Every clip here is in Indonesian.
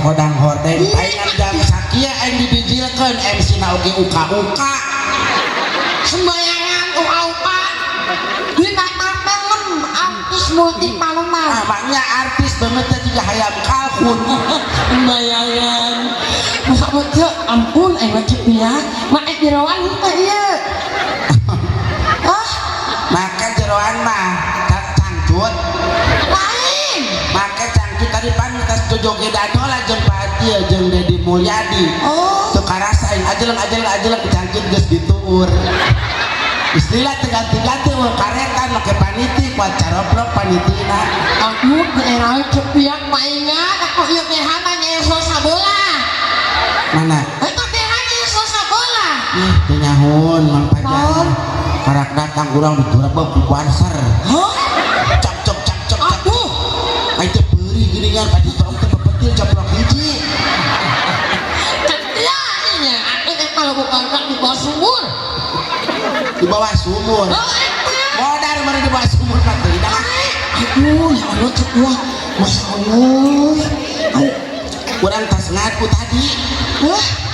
Hodang hordeng paingan jam sakia yang dibijilkan MC na oge uka-uka sembayangan uka-uka dina film artis multi talenta maknya artis banget juga hayam kalkun sembayangan masa betul ampun wajib ya mak jeroan teh ieu maka jeroan mah cangcut lain maka cangcut tadi pamitas joget dadola jeung Patia jeung Dedi Mulyadi teu karasain ajeleng cangcut geus dituur istilah teganti-ganti karetan make paniti kuat caroblok panitina aku daerah cepiak maingat aku ieu teh hana nyeso sabola mana eta teh hana nyeso sabola ih teu nyahun Mang Pajar karak datang urang digerebek ku banser cok aduh ai teh beuri geuningan adi tong teh pepetil caplok hiji ketianya aku teh kalau bukan di bawah sumur di bawah sumur modar mari di bawah sumur mah teu dah aduh ya Allah cek gua Masya Allah urang tas ngaku tadi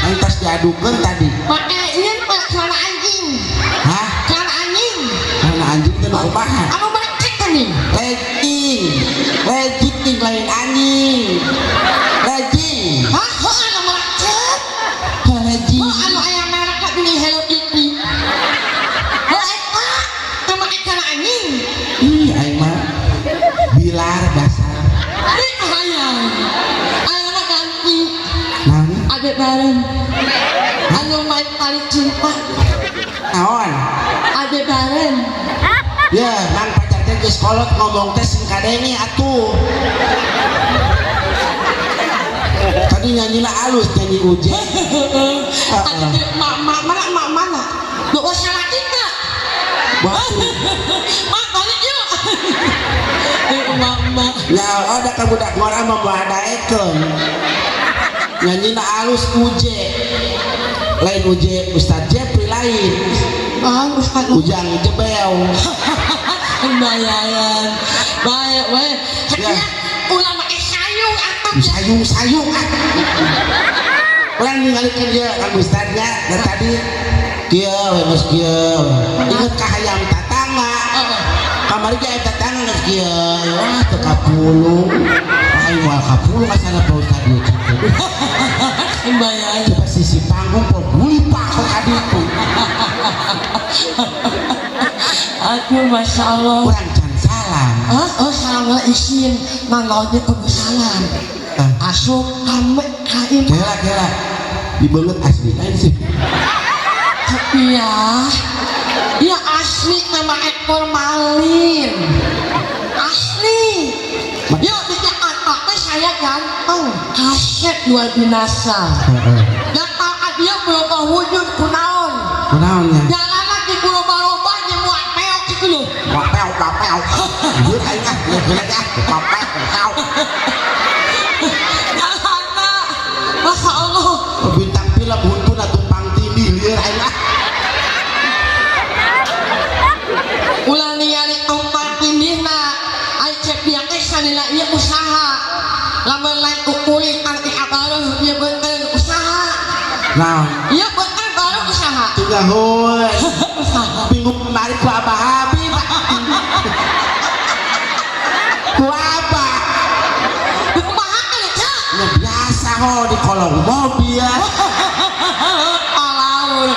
yang tas diadukeun tadi pakai ieu celana anjing hah celana anjing celana anjing teh kumaha anu merecek kan nih legging lain anjing legging hah anu merecek legging anu aya merek gini Hello Kitty eta sama celana anjing ih aing mah bilar dasar hayang ayeuna ganti naon ade bareng anu main tali cinta naon ade bareng ya Mang Pajar teh geus kolot ngomong teh sing kadenge atuh tadi nyanyina alus nyanyi uje mak mana lu salah kita waktu mak balik yuk mak ya ada ka budak ngora mah badaekeun nyanyina alus uje lain uje Ustaz Jepri lain ujang jebel bayaran baik we ulama sayung atau sayung orang ningalikeun dia kan Ustaznya dan tadi kieu geus kieu inget ka hayam tatangga kamari ge tatangga geus kieu wah teu kapulung ai moal kapulung asana Pak Ustaz ieu bayaran coba sisi panggung po guli pak tadi itu aduh Masya Allah kurang can salam salam isin manggaonya kudu salam asup kame kain kela dibeungeut asli lain sih tapi ya asli nama ekor malin asli yuk di Jakarta teh saya ganteng kaset luar binasa dan taat dia berubah wujud kunaon jalanan di Pulau Baroba nyemuat peok gitu loh papel ieu aing ah geuleuh papel jalanan Masya Allah bintang film huntuna tumpang tindih lieur aing ah ulah ningali tumpang tindihna ai cek dia teh sanila ieu usaha lamun lain kukulit arti abaruh ieu beunteun usaha nah ieu beunteun baru usaha tiga hoi bingung kemarin ku Abah Habib ku Abah kumaha kan cak ya biasa ho di kolong mobil alaur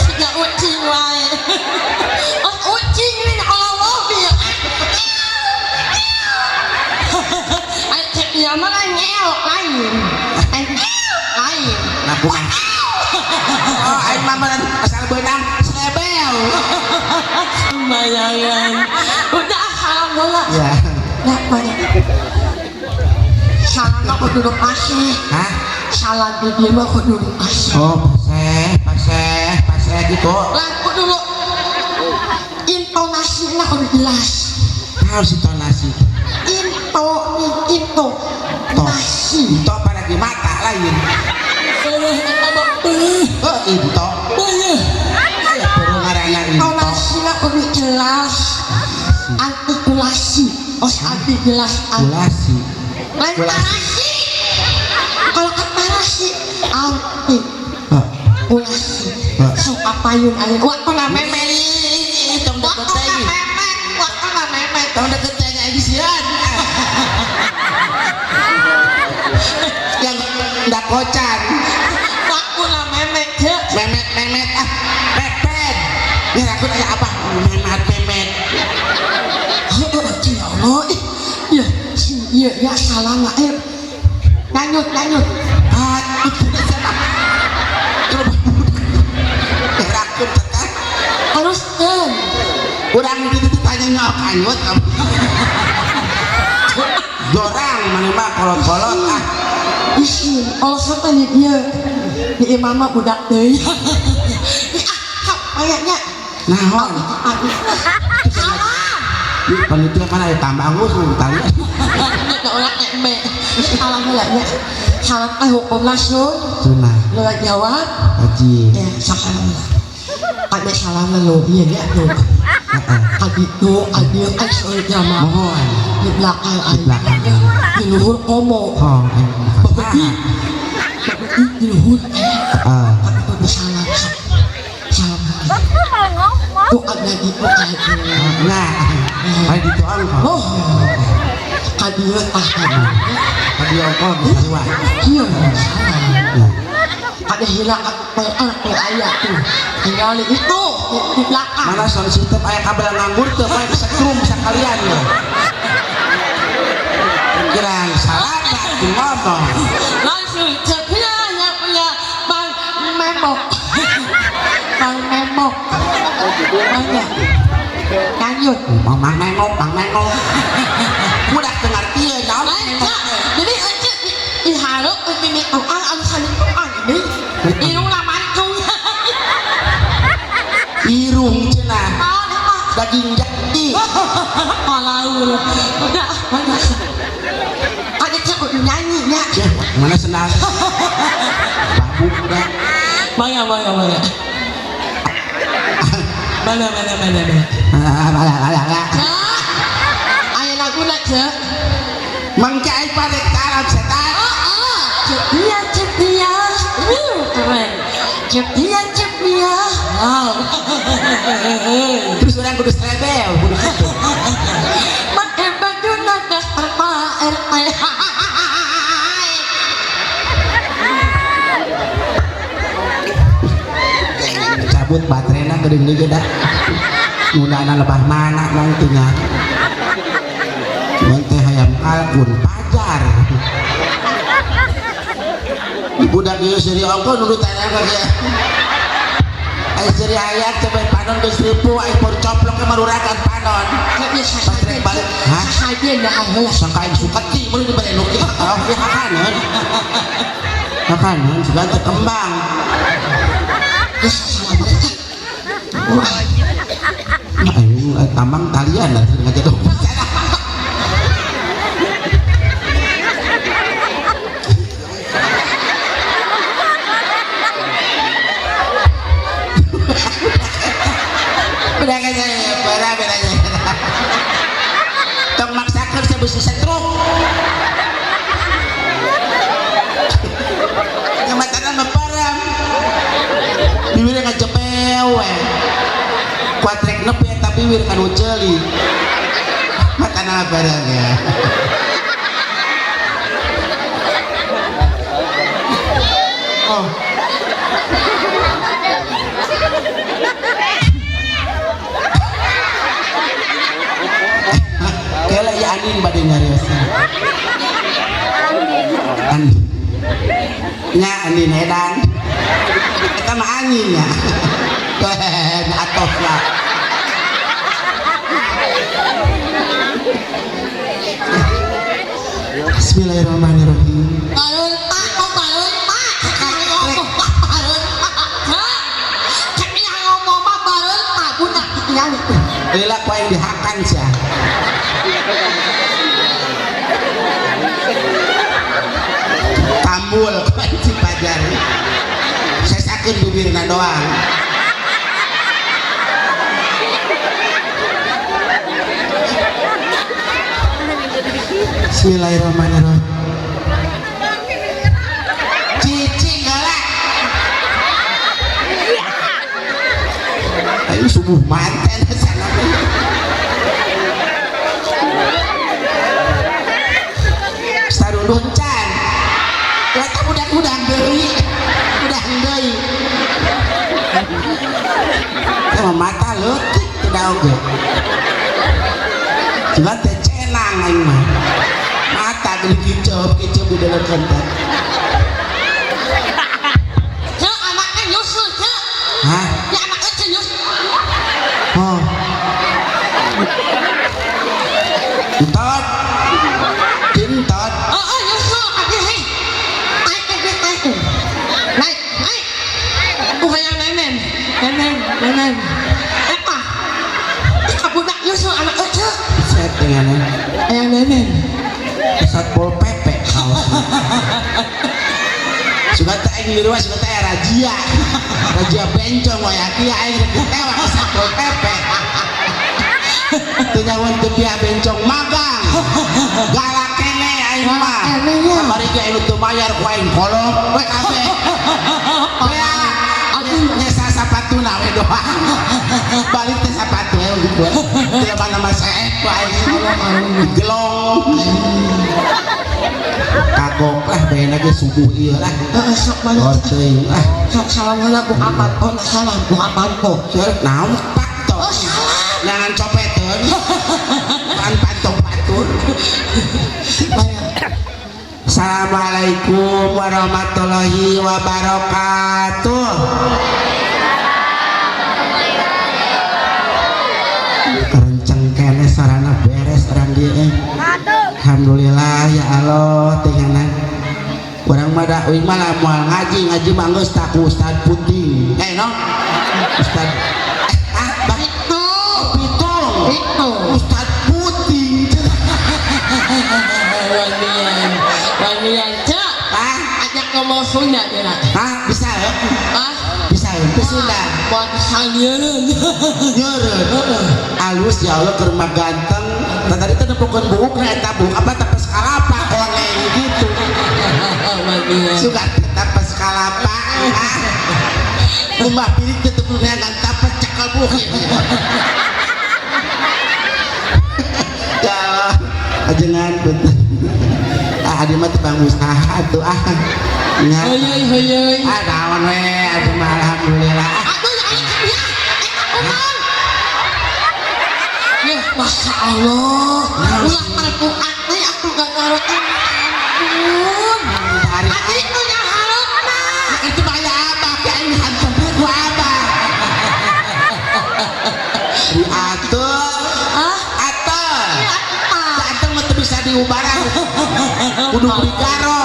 siga ucing wae ucing ini di kolong mobil ai cek dia mah ngeok lain nah kumaha oh aing mah asal beunang sebel bayangan udah salam bola ya nah banyak salam aku duduk kasih hah salam di dia mah aku duduk kasih oh paseh kok. Lagu dulu. Intonasinya harus jelas. Harus intonasi. Into. Nasi. Into apa lagi mata lain. Oh into. Baru ngarana into. Intonasinya harus jelas. Artikulasi. Arti jelas. Artikulasi. Lain narasi. Kalau kata narasi arti. Ulasi. Sok apayun alin. Waktu na memet. Tong deket teh. Waktu na memet. Tong deket teh nya isian. Yang ndak kocan. Waktu na memet. Memet ah. Pepet. Ini aku nanya apa? Memet. Ya Allah. Ya salah nggak Lanjut. Rakun tekan. Terus kan. Kurang gitu tanya nyok anyut kamu. Dorang mana mah kolot-kolot ah. Isin, kalau sampai nih dia di imamah budak deh. Kayaknya. Nahon. Salah. Panitia kan ada tambah ngusul tali. Nggak orang emek. Salah kayaknya. Salah hukum langsung. Sunah. Lo jawab. Haji. Sekarang ada salah lo iya tuh. Itu ada jamaah. Mohon. Di belakang Di belakang. di luhur omo. Bapak. Di luhur. Itu salah. Tuh ada di kayak Nah, ada di tuan kok. oh kadir Tadi ongkol bisa wah. iya ada hilang ayat tuh tinggal itu di belakang Mana sound system ayah kabel nganggur tuh, apa bisa krum bisa kalian ya. Kirang salah tak ngomong. langsung cepnya yang punya bang memok banyak lanjut Bang Mengok. Udah dengar dia naon. jadi aja diharap ini alasan itu ini irung lamantung Irung cenah. Daging jadi. Kalau udah banyak ada cakap nyanyi ya Mana senang. Babu udah. banyak mana ayo lagu aja Mengkai pada tarap setan. cepia keren cepia wow Terus orang kudu strebel, kudu gitu. pakai baju nada apa RT Cabut baterainya gede gede dah. Mudahna lebah mana nantinya. Menteh hayam kalkun pajar. Budak ieu seri ongko nudu tanya ka dia. Ai seri hayat coba panon geus ripu ai por coplok ke marurakan panon. Baterai balik. Hah? saja dah heula Sangka aing suketi mun dibere nu kieu. Oh, ieu hakaneun. Hakaneun juga teu kembang. geus salah mereka Aing tambang talian lah sengaja dong. Udah kayaknya bedanya. Tong maksakeun saya besi setruk. Kematana meparang. Bibirnya ngacepel we. Kuatrek nepi eta bibir anu ceuli. Matana barang ya. Oh. Kela ya anin bade nyariosna. Anin. Nya anin edan. Eta mah angin nya. Atos lah. Bismillahirrahmanirrahim. Balon pak. Cek yang yang lila kau yang dihakan sih tambul kau yang cipajar saya sakit bibirna doang Bismillahirrahmanirrahim cicing galak ayo subuh manten sana sarulun can lata udang deui sama mata leutik teu daog ge cuma teh cenang aing mah mata geuning kiceup di dalam kantor cek anaknya nyusul cek hah ya anaknya cek nyusul oh entot entot nyusul aja hei naik kayak nenen apa budak nyusul anak cek set dengan ayang nenen satpol pp kaosnya suka teh aing di luar suka teh razia bencong we aki aing ditewa ke satpol pp teu nyawan teu pihak bencong magang galak kene aing mah kamari ge anu teu mayar ku aing kolong we kabeh nyesa sapatuna we doang balik teh sapatu we gitu teu mana saya ku aing gelong kagok lah bayana ge subuh ieu lah sok banget teuing ah sok salam heula bu apan salam bu apan po naon pak to jangan copeteun pan pantok patur Assalamualaikum warahmatullahi wabarakatuh kerenceng kene sarana beres orang dia alhamdulillah ya Allah tenganan orang mah dakwah malah moal ngaji mah geus tak ku Ustad Puting no Ustad itu Ustad Puting wangian cek ajak ngomong Sunda dia bisa ya bisa ya Sunda buat salieureun alus ya Allah keur mah ganteng tadi teh nepukeun buuk na eta buuk apa teh peskalapa koneng gitu suka teh peskalapa kumaha pilih teh teu neangan tapes cekal buuk ya ajengan betul adi mah teh bang usaha atuh heuy naon we atuh mah alhamdulillah Masya Allah ulah Al-Quran teh aku gak ngarokan ampun tadi itu yang harapna itu mah ya abah kayak ini hantam ku abah di atur atur mah teu bisa diubaran kudu beli garo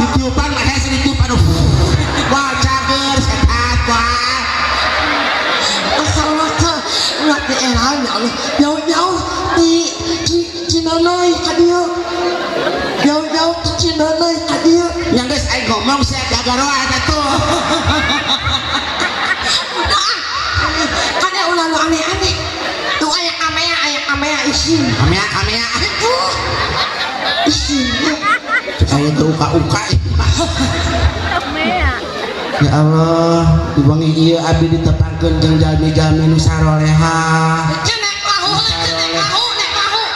ditiupan mah hese ditiupan wah cager sehat wah Allah teh ulah teh elan ya Allah jauh-jauh di Cinanoi ka dieu jauh-jauh di Cinanoi ka dieu yang geus aing ngomong saya jaga roa eta tuh ada ulah lu aneh-aneh tuh aya kamea isin kamea isin saya tuh uka-uka ya Allah dibangi ieu abdi ditepangkeun jeung jalmi-jalmi nu saroleha nek tahu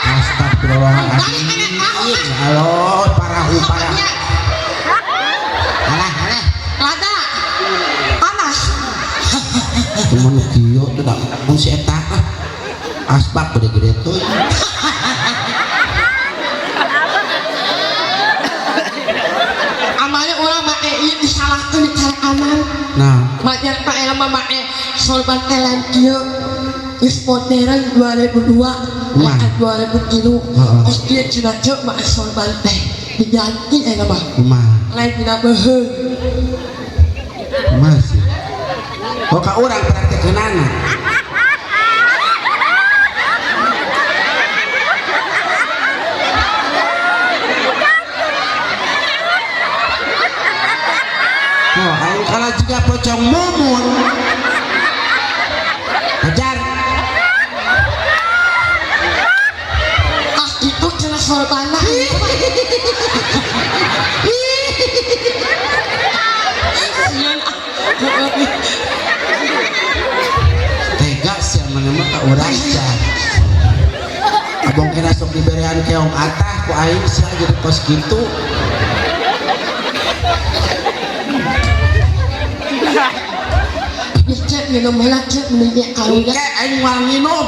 astagfirullahaladzim ya Allah parah alah lada panas cuman kieu teh da mun si eta asbak gede-gede tuh amalnya urang make ieu disalahkeun di cara kanan nah majar Pak Ela mah make sorban telan kieu geus modern 2002 ayat 2003 geus kieu cenah ceuk make sorban teh diganti eta mah kumaha lain dina beuheung masih kok ka urang praktekeunana pocong mumun. Ajar. Ah itu cenah sorbana. Tega sih mana mah ka urang aja. Abang kena sok diberian keong atah ku aing sia jadi kos kitu. Ya cek minum heula cek meunnya kalau Engke aing moal nginum.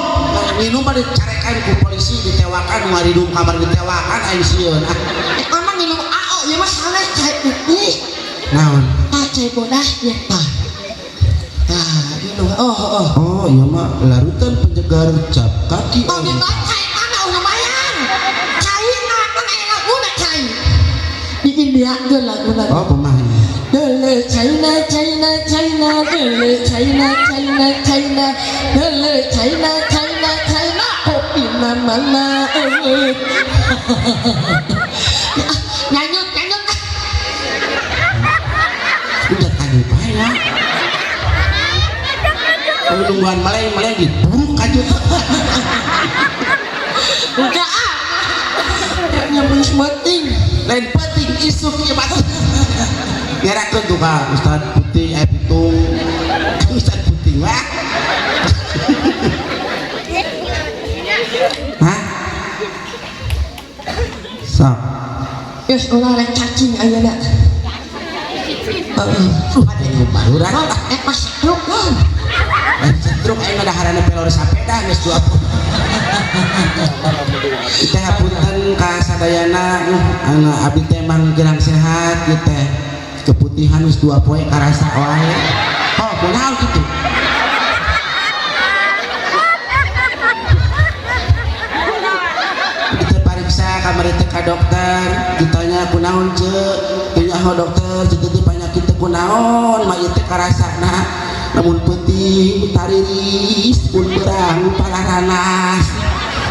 Nginum pada carekan ku polisi ditewakan moal hidung kamar ditewakan aing sieun. Mama minum AO ya mas salah cek ini. Naon? Cek bodas ya pak. Nah minum Oh iya mah larutan penyegar cap kaki. Oh di cai mana lumayan. Cai kan enak udah cai. Di India tuh lagu-lagu. Oh pemain. Dele China China China dele China China China dele China China China kopi mana nyanyut nyanyut Udah tanya bae ya. Kalau nungguan maleng diburuk kajut. udah nyambung semeting Lain penting isuk ya batu. Ngerakeun tuh ka Ustad Putih Pitung. Ustad Putih wah. Hah? Sok. yes ulah rek cacing ayeuna Ayo baruran. pas truk Truk aing ngadaharana pelor sapeda geus 20. Kita hapunten ka sadayana anu abdi teh mang kirang sehat kieu teh. Keputihan geus 2 poe karasa wae. Oh, kunaon kitu? Kita pariksa kamar teh ka dokter, ditanya kunaon ceuk? Tanya ho dokter, jadi penyakit teh kunaon? Mah ieu teh karasana namun penting tariris pun berang palaranas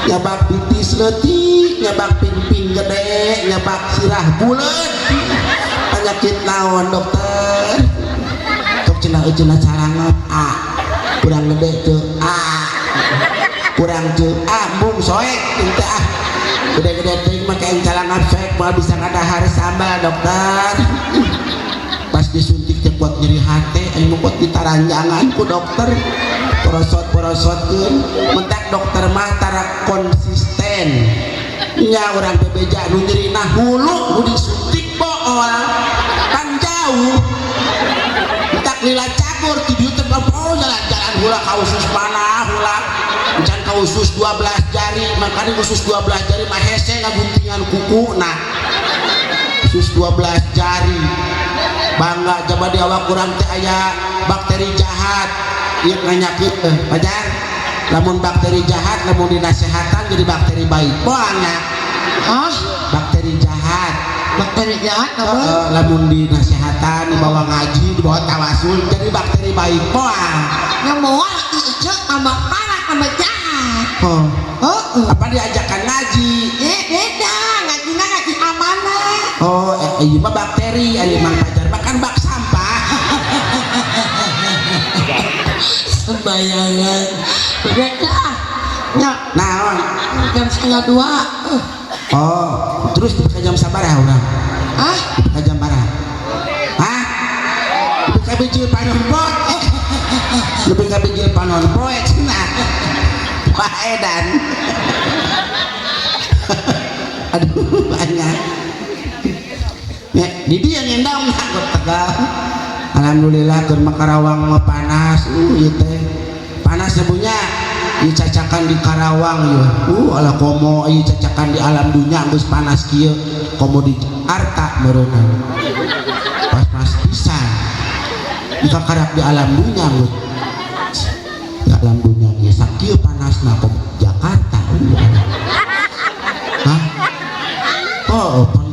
nyabak pitis leutik nyabak ping-ping gede nyabak sirah bulet penyakit naon dokter tok cenah carangat kurang gede teu kurang teu mung soek teu gede-gede teuing mah kaeng calangan soek moal bisa ngadahar sambal dokter pas disuntik teh kuat nyeri hate aing mah kuat ditaranjangan ku dokter porosot-porosotkeun mentak dokter mah tara konsisten nya urang teh beja nu nyerina hulu nu disuntik bool kan jauh mentak lila cagur ti dieu teh jalan-jalan hula ka usus panah hula encan ka usus 12 jari makanya usus 12 jari mah hese ngaguntingan kukuna usus 12 jari bangga coba di awak kurang teh aya bakteri jahat ieu nganyakeun pajar lamun bakteri jahat lamun dinasehatan jadi bakteri baik moalnya bakteri jahat lamun dinasehatan dibawa ngaji dibawa tawasul jadi bakteri baik moal yang moal itu sama parah sama jahat apa diajakan ngaji beda ngajinya ngaji amanah iya mah bakteri aya mang pajar makan bak sampah sembayangan beda naon jam 1:30 terus ke jam sabaraha urang ke jam baraha lebih ka bijil panon poe lebih ka bijil panon poe cenah Pak Edan aduh banyak ya di dia ngendang nganggo tegal alhamdulillah keur Karawang mah panas ieu teh panas sebunya ieu cacakan di Karawang ieu ala komo ieu cacakan di alam dunya geus panas kieu komo di Jakarta meureunna panas pisan jika karak di alam dunya geus di alam dunya ieu sakieu panasna komo Jakarta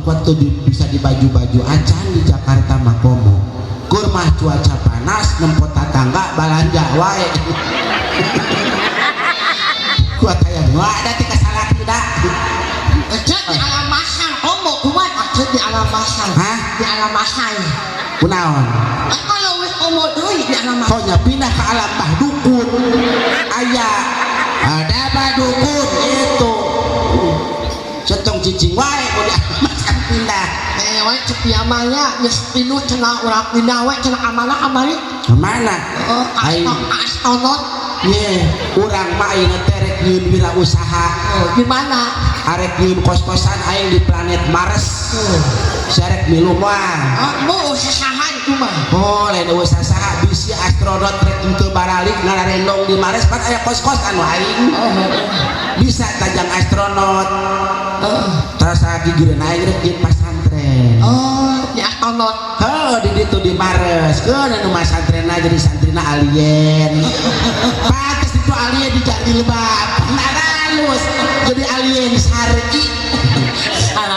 pangkuat tuh bisa di baju-baju acan di Jakarta mah komo kurmah cuaca panas nempot tetangga balanja wae kuat aya nu ada ti kasalah tidak cek di alam masal komo kuat cek di alam masal di alam masal kunaon kalau wis mau deui nya nama Soalnya pindah ke alam bah dukun ayah ada bah dukun itu setong cicing wae mau diamakan pindah we cepia maya geus pinu cenah urang pindah we cenah amanah kamari kemana? astonot Ye, urang mah ayeuna teh rek nyieun wirausaha gimana arek nyieun kos-kosan aing di planet Mars sarek milu mah mau usaha itu mah oh lain usaha bisi astronot rek teu baralik ngalarendong di Mars kan aya kos-kosan aing bisa tajang astronot terasa gigireun aing rek jeung pasantren di astonot di ditu di Mars keun anu masantrenna jadi santrina alien pantes itu alien di jilbab naralus jadi alien sarki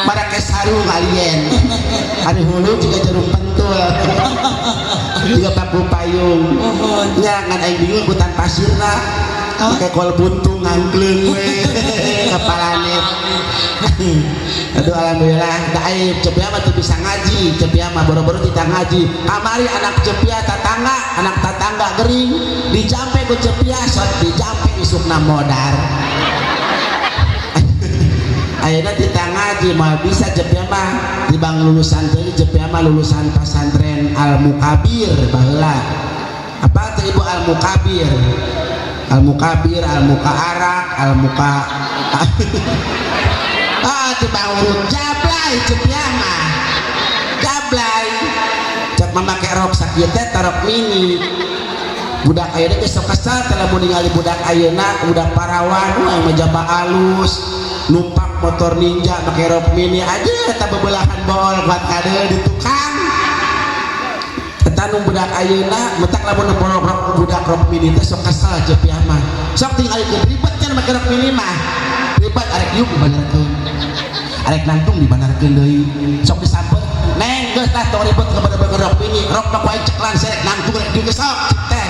pada ke sarung alien hari hulu juga jarum pentul juga paku payung ngan aing bingung hutan pasirna pakai kol buntung ngangkleng we kepalane aduh alhamdulillah da aing cepia mah teu bisa ngaji cepia mah boro-boro kita ngaji kamari anak cepia tetangga gering dijampe ku cepia sok dijampe isukna modar ayeuna kita ngaji mah bisa cepia mah dibang lulusan teh cepia mah lulusan pesantren Al Mukabir baheula apa teh ibu Al Mukabir Al Muka Arak, Al Muka tibang urut jablay cepia mah jablay cek memakai rok sakit teh rok mini budak ayeuna geus sok kesal teh lamun ningali budak ayeuna budak parawan yang majaba alus numpak motor ninja make rok mini aja eta bebelahan bol buat kade di tukang eta nu budak ayeuna metak lamun rok budak rok mini teh sok kesal cepia mah sok tinggalikeun ribet can make rok mini mah ribet arek yuk dibanarkeun arek nangtung dibanarkeun deui sok disampeut neng geus tah tong ribet kepada rok mini rok mah ku aing ceklan serek nangtung rek dieu sok teh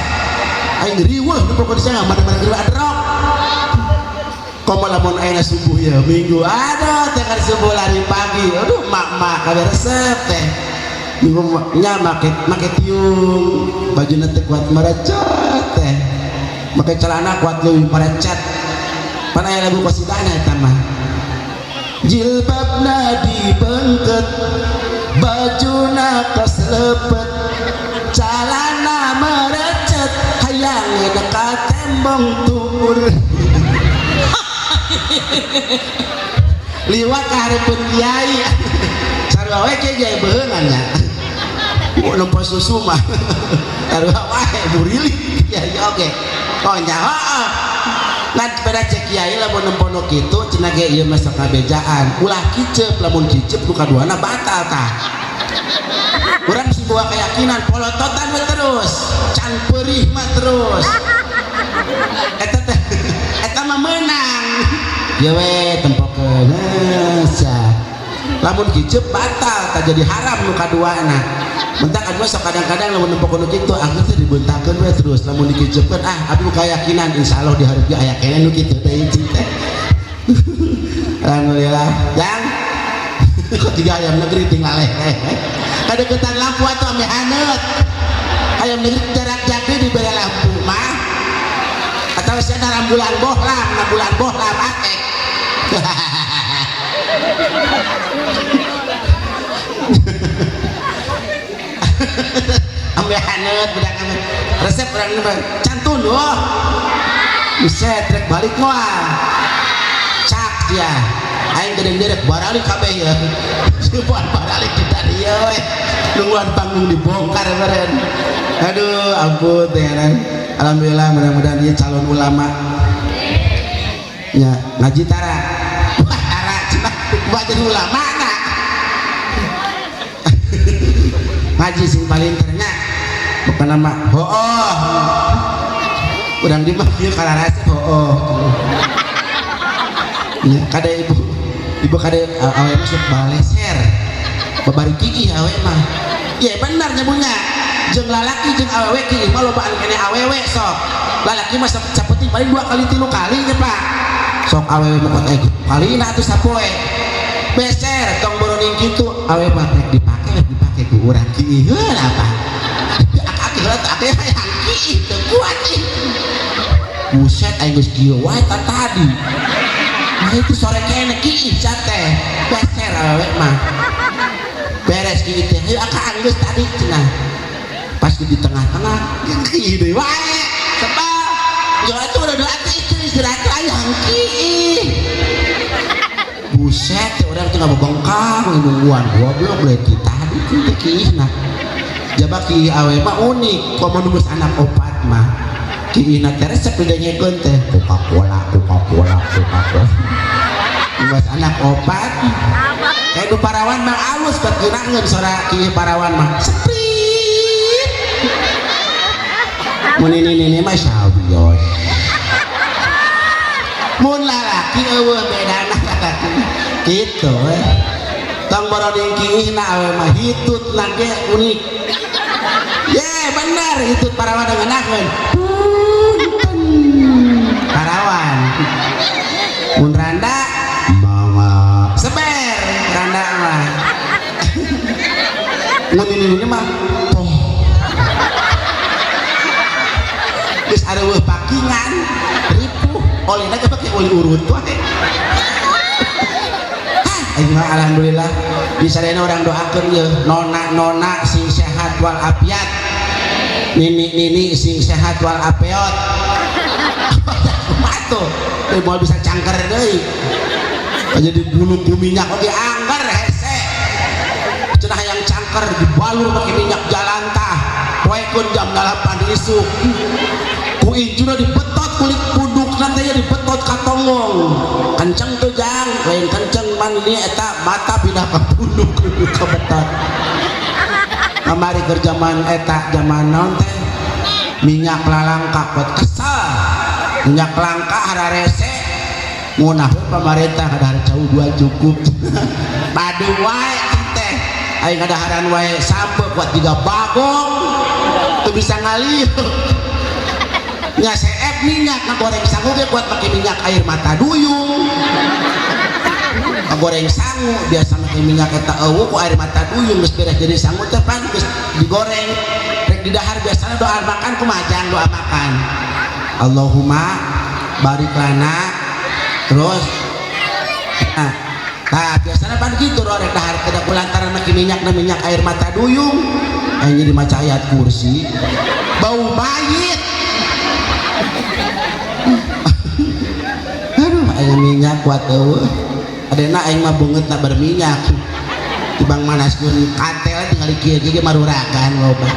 aing riweuh nu pokok disana mana-mana geus ada rok komo lamun ayeuna subuh ya minggu aduh teh kan subuh lari pagi aduh mak kabe resep teh minggu nya make tiung bajuna teh kuat merecet teh make celana kuat leuwih merecet pan aya lagu qasidana eta mah jilbabna dibengket bajuna kos lepet calana merecet hayang dekat tembong tur liwat ka hareupeun kiai sarua we kiai beungan nya mau nempo susu mah sarua wae burili kiai oge oh nya heeh lan pada cek kiai lamun nempo nu kitu cenah ge ieu mah sok ngabejaan ulah kicep lamun kicep nu kaduana batal tah urang sih bawa keyakinan polototan we terus can peurih mah terus eta mah meunang ya we tempokeun asa lamun kicep batal tak jadi haram nu kaduana mentak anu sok kadang-kadang lamun nempokeun kitu anggeus teh dibentakeun we terus lamun dikicepkeun abdi keyakinan insyaallah di hareup aya keneh nu kitu teh teh alhamdulillah jang tiga ayam negeri tinggal kadeukeutan lampu atuh ame haneut ayam negeri jarak jagri dibere lampu mah atau saya dalam bulan bohlam akek ambil haneut budak resep orang ini cantun doh bisa trek balik moal cak dia aing gede-gede baralik kabeh ya buat baralik kita dia we nungguan panggung dibongkar beren aduh ampun teh alhamdulillah mudah-mudahan dia calon ulama ya ngaji tara wah tara cenah buat jadi ulama na ngaji sing paling ternya bukan nama hooh urang di mah kieu kalarasa hooh ya kada ibu kada awe mah sok baleser babari gigi awe mah iya benar nyabunya jeung lalaki jeung awewe kieu mah lobaan kene awewe sok lalaki mah sapeting paling 2 kali 3 kali nya Pak sok awewe mah kali na atuh sapoe beser tong boroning kitu awewe mah rek dipake ku urang kieu apa Geus ake hayang kieu teu kuat ih. Buset aing geus kieu wae tadi. Nah itu sore kene kieu teh. Beser awe mah. Beres kieu teh. Heuh akang geus tadi cenah. Pas di tengah-tengah kieu deui wae. Sebab yo atuh udah doa istirahat hayang kieu. Buset orang tengah bebongkar nungguan goblok leutik tadi kieu kieu jaba kieu awe mah unik komo nunggu anak opat mah kieu na teh resep didengekeun teh Coca-Cola nunggu anak opat kayak nu parawan mah alus keur geunangeun sora kieu parawan mah seprit mun ini mah sabios mun lalaki eueuh bedana lalaki kitu tong boroding kieuhna awe mah hitutna ge unik ye bener hitut parawan dengenakeun parawan mun randa mama seber randa mah mun ini mah poh geus areueuh pakingan ripuh olehna ge pake oli urut wae alhamdulillah bisa dena orang doakeun ye nona sing sehat wal afiat nini sing sehat wal afiat matuh teh moal bisa cangker deui aja dibunuh ku minyak oge anggar hese cenah yang cangker dibalur pakai minyak jalantah poekeun jam 8 isuk ku injuna dibetot kulit puduk nanti dibetot katonggong kenceng tuh jang lain kenceng mani eta mata pindah ke puduk ke betot kamari keur zaman eta zaman naon teh minyak lalangka pot kesel minyak langka hararese munah pamarentah kadahar cau 2 cukup padu wae teh aing kadaharan wae sampe kuat 3 bagong teu bisa ngalieu nya seep minyak ngagoreng sangu ge buat pakai minyak air mata duyung ngagoreng sangu biasa pakai minyak eta eueuh ku air mata duyung geus beres jadi sangu teh pan geus digoreng rek di dahar biasana doa makan kumaha jang doa makan Allahumma barik lana terus nah biasana pan kitu rek dahar kada kulantaran make minyak na minyak air mata duyung aing jadi maca ayat kursi bau mayit aduh aing minyak kuat eueuh adena aing mah beungeut na berminyak tibang manaskeun katel tinggal kieu ge marurakan loba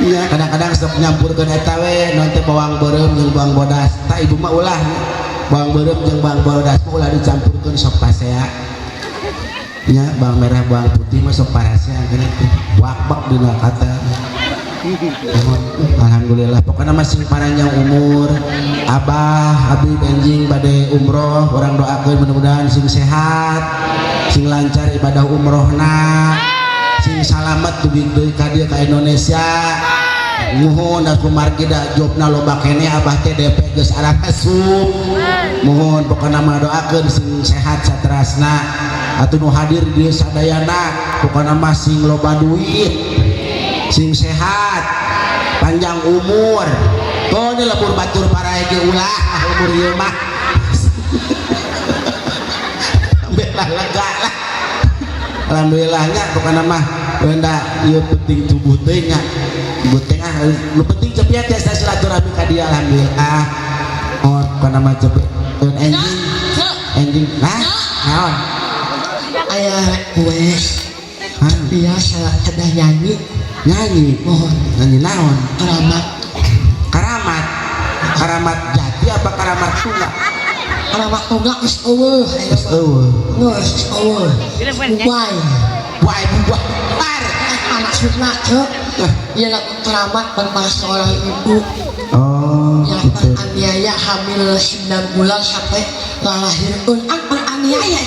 nya kadang-kadang sok nyampurkeun eta we naon teh bawang beureum jeung bawang bodas tah ibu mah ulah bawang beureum jeung bawang bodas mah ulah dicampurkeun sok pasea nya bawang merah bawang putih mah sok parasea geuning teh wakbak dina katel alhamdulillah pokoknya masih panjang umur abah abi benjing bade umroh orang doakeun mudah-mudahan sing sehat sing lancar ibadah umrohna sing salamet dugi deui ka dieu ka Indonesia muhun da kumargi da jobna loba kene abah teh DP geus arah asup muhun pokona mah doakeun sing sehat saterasna atuh nu hadir di sadayana pokona mah sing loba duit sing sehat panjang umur tuh ini lebur batur parae ge ulah umur ieu mah bela lega lah alhamdulillah nya pokona mah benda ieu penting tubuh teh nya tubuh teh nu penting cepiat tiasa silaturahmi ka dia alhamdulillah oh pokona mah cepet enjing nah naon aya kue biasa ada nyanyi mohon nyanyi naon karamat jati apa karamat tunggal karamat tunggal geus eueuh geus eueuh buai par anak sunat cek ieu lagu karamat tentang seorang ibu yang teraniaya hamil 9 bulan sampai lahirkeun aniaya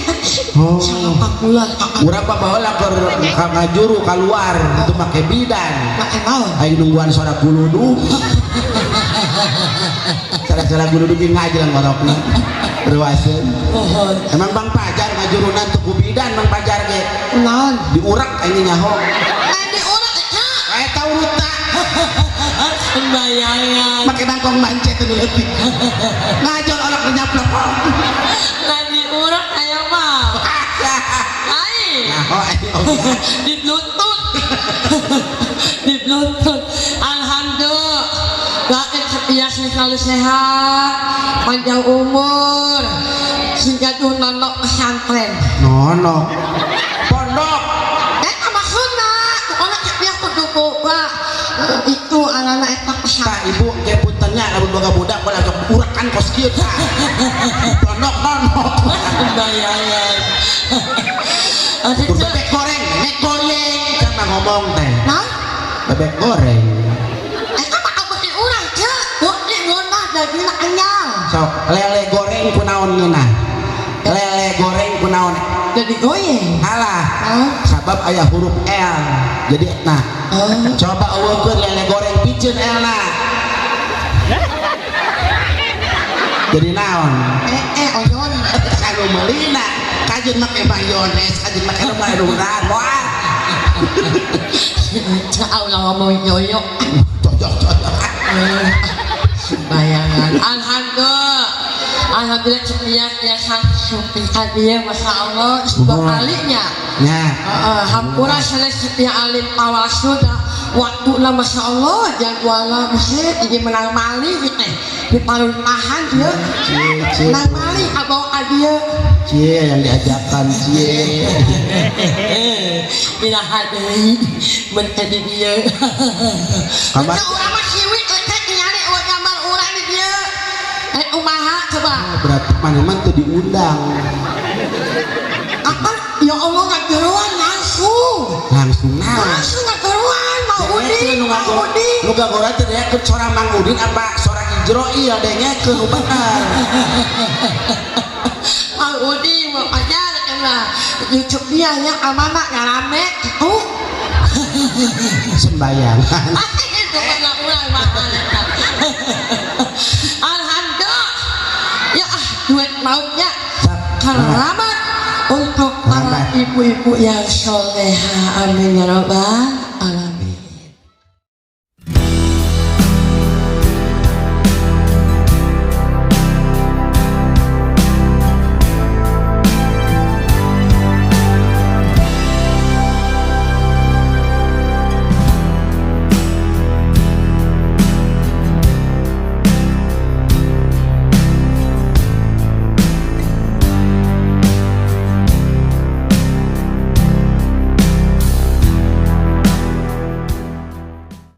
sama 4 bulan urang baheula keur ngajuru keluar itu make bidan make naon aing nungguan suara kuludu cara-cara kuludu ge ngajeng ngorokna reuaseun emang Bang Pajar ngajurunan tuh ku bidan Bang Pajar ge naon diurak aing nyaho diurak eta urut bayangan pakai bangkong mancet itu lebih ngajol orang nyaplok lagi urang ayo mah lain di bluetooth di bluetooth alhamdulillah rakyat setia selalu sehat panjang umur sehingga tuh nonok pesantren nono pondok maksudnya orang setia kudu boba itu anak-anak etak pesantren ibu kayak puntennya lalu boga budak pada sok urakan kos kieu pondok nono bayangan bebek goreng sama ngomong teh nah bebek goreng daging anyang sok lele goreng kunaon ngeunah lele goreng kunaon jadi goyeng alah sabab aya huruf L jadi nah coba eueukeun lele goreng piceun L na jadi naon oyon kanu meulina kajeun make mayones kajeun make rumah moal Allah ngomong yoyo cocok bayangan alhamdulillah setia ya sumpah dia masya Allah dua kalinya hampura setia alim tawasul waktu lah masya Allah jadwalnya bisa jadi menang mali di paling tahan dia menang mali abau dia yang diajakan tidak hati menjadi dia kabar orang masih umaha coba berarti paneman tuh diundang apa ya Allah nggak keruan langsung nggak keruan mau udin lu gak gora tuh dia ke seorang Mang Udin apa seorang Ijro iya adanya ke benar Mang Udin mau ajar karena YouTube dia yang amanah ngarame itu sembayang itu kan ulang duit mautnya keramat untuk para ibu-ibu yang soleha amin ya robbal